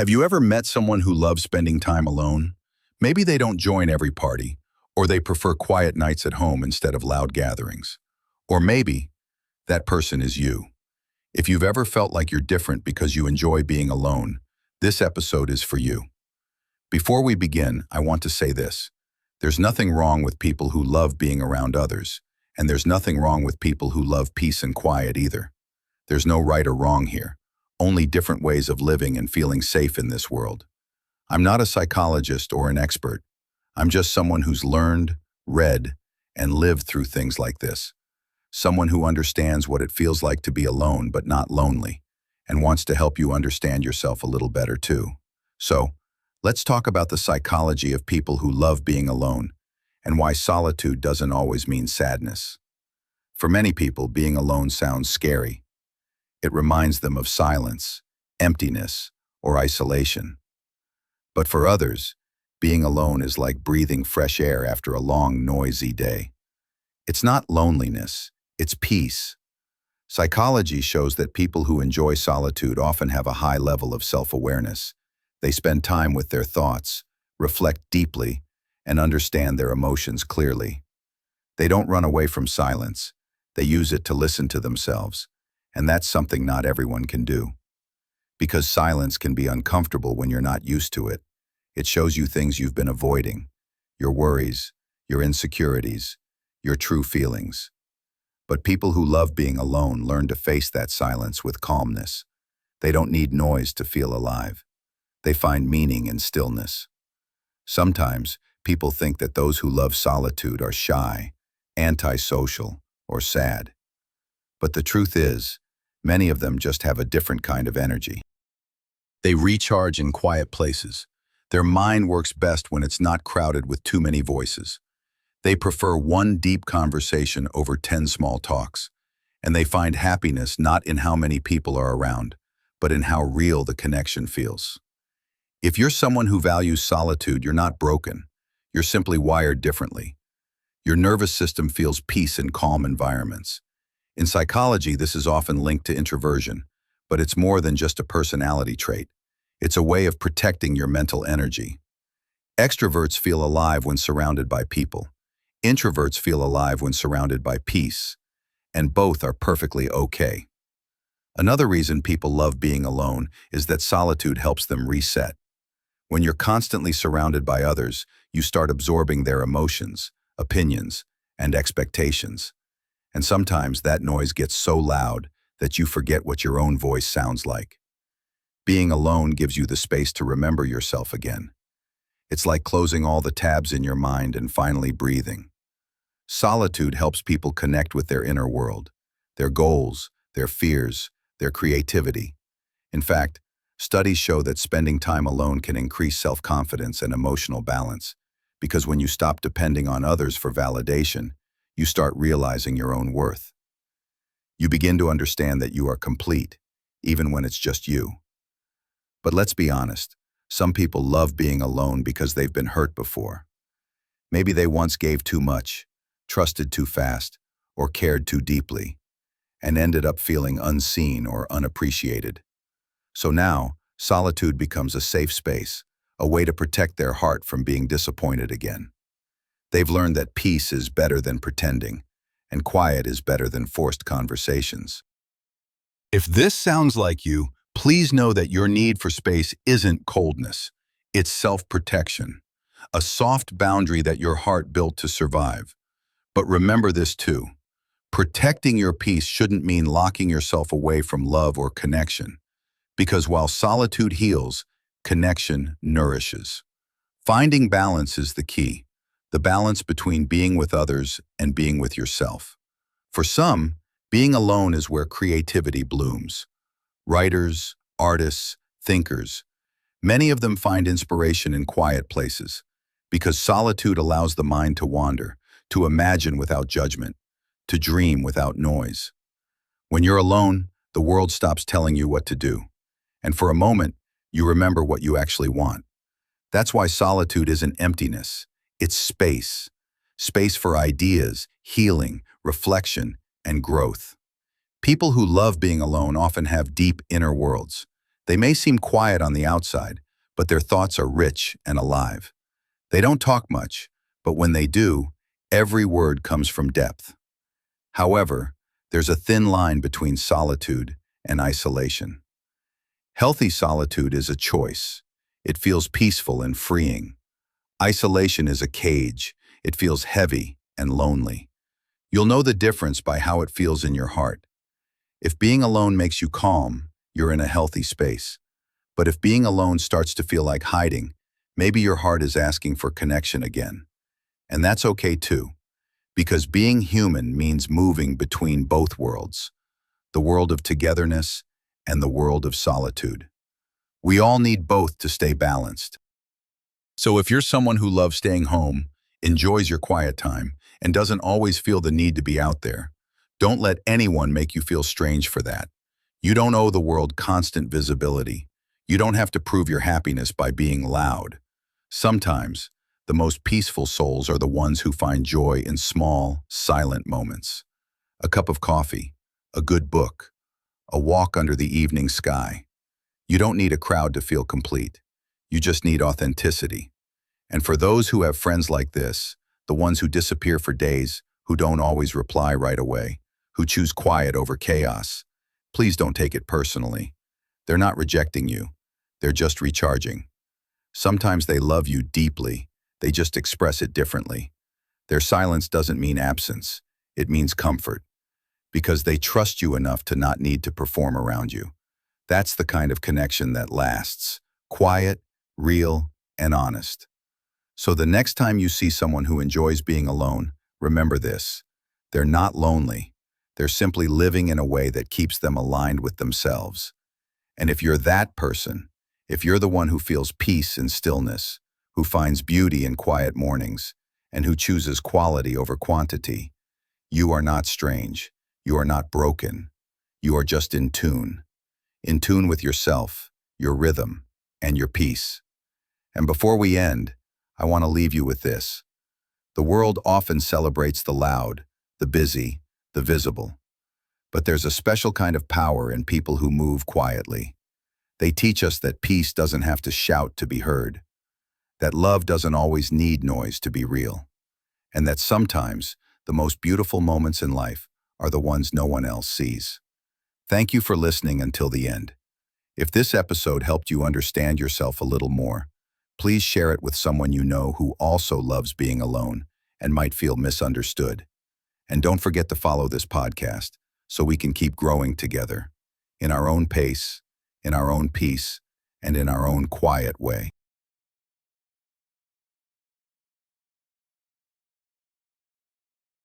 Have you ever met someone who loves spending time alone? Maybe they don't join every party, or they prefer quiet nights at home instead of loud gatherings. Or maybe that person is you. If you've ever felt like you're different because you enjoy being alone, this episode is for you. Before we begin, I want to say this. There's nothing wrong with people who love being around others, and there's nothing wrong with people who love peace and quiet either. There's no right or wrong here, only different ways of living and feeling safe in this world. I'm not a psychologist or an expert. I'm just someone who's learned, read, and lived through things like this. Someone who understands what it feels like to be alone but not lonely, and wants to help you understand yourself a little better too. So, let's talk about the psychology of people who love being alone, and why solitude doesn't always mean sadness. For many people, being alone sounds scary. It reminds them of silence, emptiness, or isolation. But for others, being alone is like breathing fresh air after a long, noisy day. It's not loneliness, it's peace. Psychology shows that people who enjoy solitude often have a high level of self-awareness. They spend time with their thoughts, reflect deeply, and understand their emotions clearly. They don't run away from silence. They use it to listen to themselves. And that's something not everyone can do. Because silence can be uncomfortable when you're not used to it. It shows you things you've been avoiding, your worries, your insecurities, your true feelings. But people who love being alone learn to face that silence with calmness. They don't need noise to feel alive. They find meaning in stillness. Sometimes, people think that those who love solitude are shy, antisocial, or sad. But the truth is, many of them just have a different kind of energy. They recharge in quiet places. Their mind works best when it's not crowded with too many voices. They prefer one deep conversation over 10 small talks. And they find happiness not in how many people are around, but in how real the connection feels. If you're someone who values solitude, you're not broken. You're simply wired differently. Your nervous system feels peace in calm environments. In psychology, this is often linked to introversion, but it's more than just a personality trait. It's a way of protecting your mental energy. Extroverts feel alive when surrounded by people. Introverts feel alive when surrounded by peace, and both are perfectly okay. Another reason people love being alone is that solitude helps them reset. When you're constantly surrounded by others, you start absorbing their emotions, opinions, and expectations. And sometimes that noise gets so loud that you forget what your own voice sounds like. Being alone gives you the space to remember yourself again. It's like closing all the tabs in your mind and finally breathing. Solitude helps people connect with their inner world, their goals, their fears, their creativity. In fact, studies show that spending time alone can increase self-confidence and emotional balance, because when you stop depending on others for validation, you start realizing your own worth. You begin to understand that you are complete, even when it's just you. But let's be honest, some people love being alone because they've been hurt before. Maybe they once gave too much, trusted too fast, or cared too deeply, and ended up feeling unseen or unappreciated. So now, solitude becomes a safe space, a way to protect their heart from being disappointed again. They've learned that peace is better than pretending, and quiet is better than forced conversations. If this sounds like you, please know that your need for space isn't coldness. It's self-protection, a soft boundary that your heart built to survive. But remember this too. Protecting your peace shouldn't mean locking yourself away from love or connection. Because while solitude heals, connection nourishes. Finding balance is the key. The balance between being with others and being with yourself. For some, being alone is where creativity blooms. Writers, artists, thinkers, many of them find inspiration in quiet places, because solitude allows the mind to wander, to imagine without judgment, to dream without noise. When you're alone, the world stops telling you what to do, and for a moment, you remember what you actually want. That's why solitude isn't emptiness. It's space. Space for ideas, healing, reflection, and growth. People who love being alone often have deep inner worlds. They may seem quiet on the outside, but their thoughts are rich and alive. They don't talk much, but when they do, every word comes from depth. However, there's a thin line between solitude and isolation. Healthy solitude is a choice. It feels peaceful and freeing. Isolation is a cage. It feels heavy and lonely. You'll know the difference by how it feels in your heart. If being alone makes you calm, you're in a healthy space. But if being alone starts to feel like hiding, maybe your heart is asking for connection again. And that's okay too, because being human means moving between both worlds, the world of togetherness and the world of solitude. We all need both to stay balanced. So if you're someone who loves staying home, enjoys your quiet time, and doesn't always feel the need to be out there, don't let anyone make you feel strange for that. You don't owe the world constant visibility. You don't have to prove your happiness by being loud. Sometimes, the most peaceful souls are the ones who find joy in small, silent moments. A cup of coffee, a good book, a walk under the evening sky. You don't need a crowd to feel complete. You just need authenticity. And for those who have friends like this, the ones who disappear for days, who don't always reply right away, who choose quiet over chaos, please don't take it personally. They're not rejecting you. They're just recharging. Sometimes they love you deeply. They just express it differently. Their silence doesn't mean absence. It means comfort. Because they trust you enough to not need to perform around you. That's the kind of connection that lasts. Quiet, real, and honest. So the next time you see someone who enjoys being alone, remember this. They're not lonely. They're simply living in a way that keeps them aligned with themselves. And if you're that person, if you're the one who feels peace in stillness, who finds beauty in quiet mornings, and who chooses quality over quantity, you are not strange. You are not broken. You are just in tune with yourself, your rhythm, and your peace. And before we end, I want to leave you with this. The world often celebrates the loud, the busy, the visible. But there's a special kind of power in people who move quietly. They teach us that peace doesn't have to shout to be heard, that love doesn't always need noise to be real, and that sometimes the most beautiful moments in life are the ones no one else sees. Thank you for listening until the end. If this episode helped you understand yourself a little more, please share it with someone you know who also loves being alone and might feel misunderstood. And don't forget to follow this podcast so we can keep growing together, in our own pace, in our own peace, and in our own quiet way.